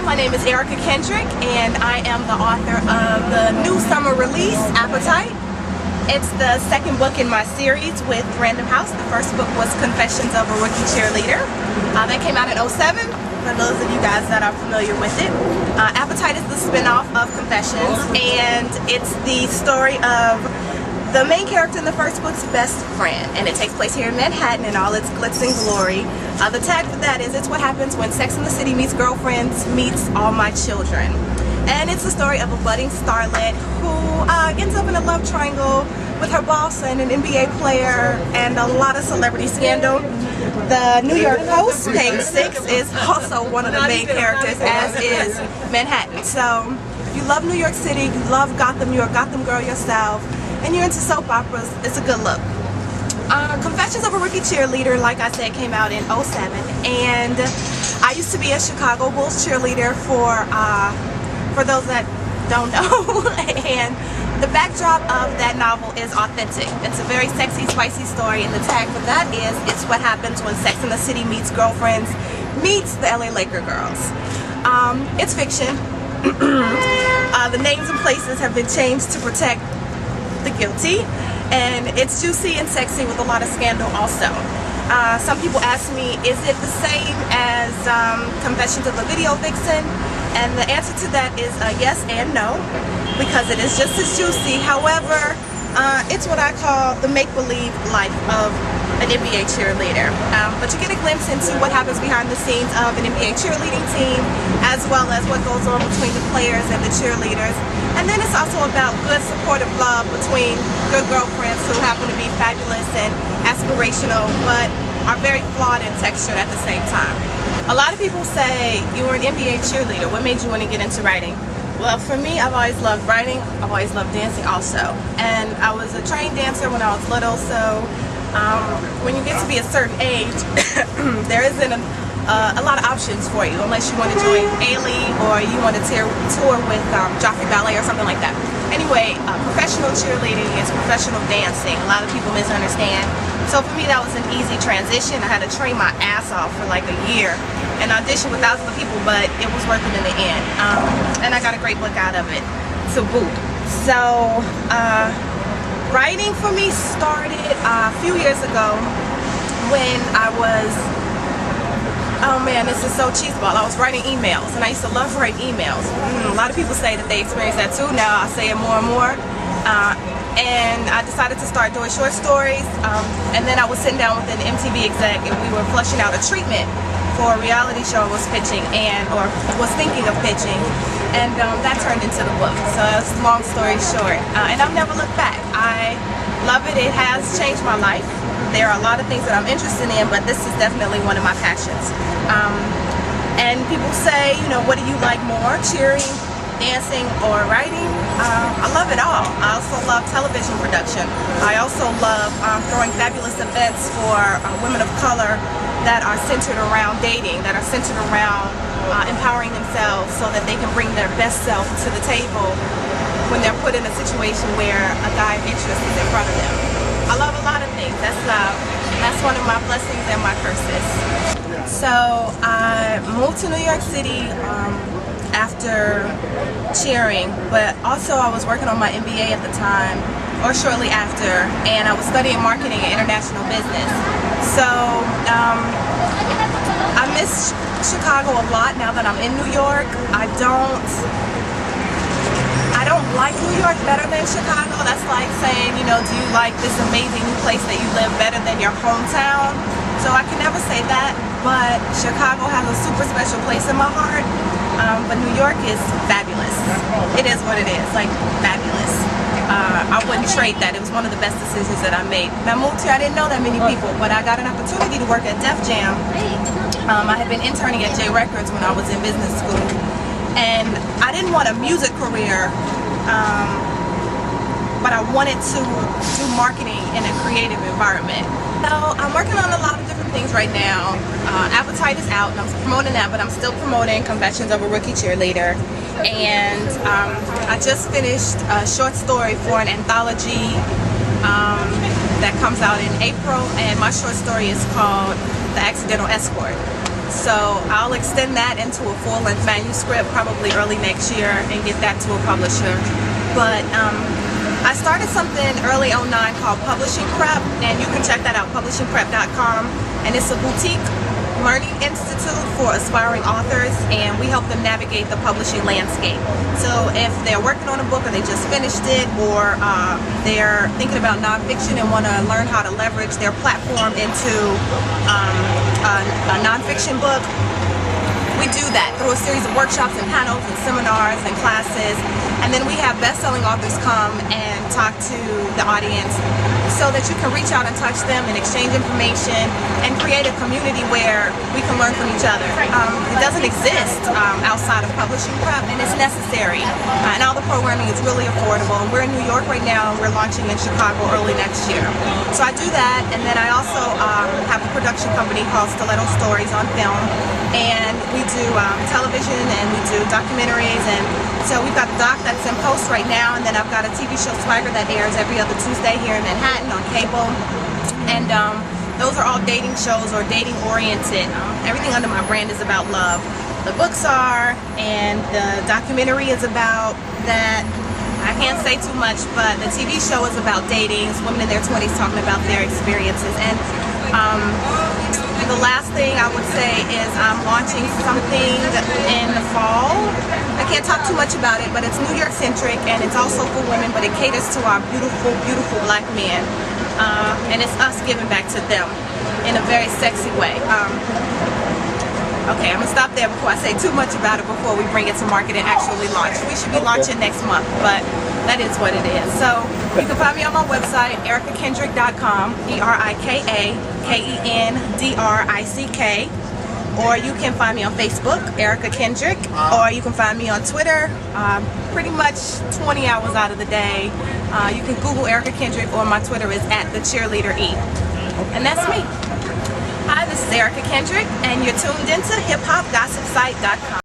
my name is Erika Kendrick, and I am the author of the new summer release, Appetite. It's the second book in my series with Random House. The first book was Confessions of a Rookie Cheerleader. That came out in '07, for those of you guys that are familiar with it. Appetite is the spin-off of Confessions, and it's the story of the main character in the first book's best friend, and it takes place here in Manhattan in all its glitz and glory. The tag for that is, it's what happens when Sex and the City meets Girlfriends meets All My Children. And it's the story of a budding starlet who ends up in a love triangle with her boss and an NBA player and a lot of celebrity scandal. The New York Post, page 6, is also one of the main characters, as is Manhattan. So if you love New York City, you love Gotham, you're a Gotham girl yourself, and you're into soap operas, it's a good look. Confessions of a Rookie Cheerleader, like I said, came out in '07, and I used to be a Chicago Bulls cheerleader for those that don't know. And the backdrop of that novel is authentic. It's a very sexy, spicy story, and the tag for that is, it's what happens when Sex and the City meets Girlfriends meets the LA Laker girls. It's fiction. The names and places have been changed to protect the guilty, and it's juicy and sexy with a lot of scandal also. Some people ask me, is it the same as Confessions of a Video Vixen? And the answer to that is yes and no, because it is just as juicy. However, it's what I call the make-believe life of an NBA cheerleader. But you get a glimpse into what happens behind the scenes of an NBA cheerleading team, as well as what goes on between the players and the cheerleaders. And then it's also about good, supportive love between good girlfriends who happen to be fabulous and aspirational, but are very flawed in texture at the same time. A lot of people say, you were an NBA cheerleader, what made you want to get into writing? Well, for me, I've always loved writing, I've always loved dancing also. And I was a trained dancer when I was little, so when you get to be a certain age, there isn't a lot of options for you, unless you want to join A-League or you want to tour with Jockey Ballet or something like that. Anyway, professional cheerleading is professional dancing. A lot of people misunderstand. So for me, that was an easy transition. I had to train my ass off for like a year and audition with thousands of people, but it was worth it in the end. And I got a great book out of it to boot. So writing for me started a few years ago when I was, oh man, this is so cheeseball. I was writing emails, and I used to love writing emails. A lot of people say that they experience that too. Now I say it more and more. And I decided to start doing short stories, and then I was sitting down with an MTV exec, and we were fleshing out a treatment for a reality show I was pitching, or was thinking of pitching, and that turned into the book. So that's a long story short, and I've never looked back. I love it. It has changed my life. There are a lot of things that I'm interested in, but this is definitely one of my passions. And people say, you know, what do you like more, cheering, dancing, or writing? I love it all. I also love television production. I also love throwing fabulous events for women of color that are centered around dating, that are centered around empowering themselves so that they can bring their best self to the table when they're put in a situation where a guy of interest is in front of them. I love a lot of things. That's one of my blessings and my curses. So I moved to New York City after cheering, but also I was working on my MBA at the time, or shortly after, and I was studying marketing and international business. So I miss Chicago a lot now that I'm in New York. I don't like New York better than Chicago. That's like saying, you know, do you like this amazing new place that you live better than your hometown? So I can never say that, but Chicago has a super special place in my heart. But New York is fabulous. It is what it is, like fabulous. I wouldn't trade that. It was one of the best decisions that I made. When I moved here, I didn't know that many people, but I got an opportunity to work at Def Jam. I had been interning at J Records when I was in business school, and I didn't want a music career, but I wanted to do marketing in a creative environment. So I'm working on a lot of different things right now. Appetite is out, and I'm promoting that, but I'm still promoting Confessions of a Rookie Cheerleader. And I just finished a short story for an anthology that comes out in April, and my short story is called The Accidental Escort. So I'll extend that into a full-length manuscript probably early next year and get that to a publisher. But I started something early '09 called Publishing Prep, and you can check that out, publishingprep.com, and it's a boutique learning institute for aspiring authors, and we help them navigate the publishing landscape. So if they're working on a book or they just finished it, or they're thinking about nonfiction and want to learn how to leverage their platform into a nonfiction book, we do that through a series of workshops and panels and seminars and classes. And then we have best-selling authors come and talk to the audience so that you can reach out and touch them and exchange information and create a community where we can learn from each other. It doesn't exist outside of publishing prep, and it's necessary. And all the programming is really affordable. We're in New York right now, and we're launching in Chicago early next year. So I do that, and then I also have a production company called Stiletto Stories on film, and we do television and we do documentaries, and so we've got a doc that's in post right now, and then I've got a TV show, Swagger, that airs every other Tuesday here in Manhattan on cable, and those are all dating shows or dating oriented. Everything under my brand is about love. The books are, and the documentary is about that. I can't say too much, but the TV show is about dating. It's women in their 20s talking about their experiences. And the last thing I would say is I'm launching something in the fall. I can't talk too much about it, but it's New York centric, and it's also for women, but it caters to our beautiful, beautiful black men. And it's us giving back to them in a very sexy way. Okay, I'm gonna stop there before I say too much about it before we bring it to market and actually launch. We should be launching next month, but that is what it is. So you can find me on my website, erikakendrick.com, ErikaKendrick, or you can find me on Facebook, Erika Kendrick, or you can find me on Twitter pretty much 20 hours out of the day. You can Google Erika Kendrick, or my Twitter is @Cheerleader E. And that's me. Hi, this is Erika Kendrick, and you're tuned into hiphopgossipsite.com.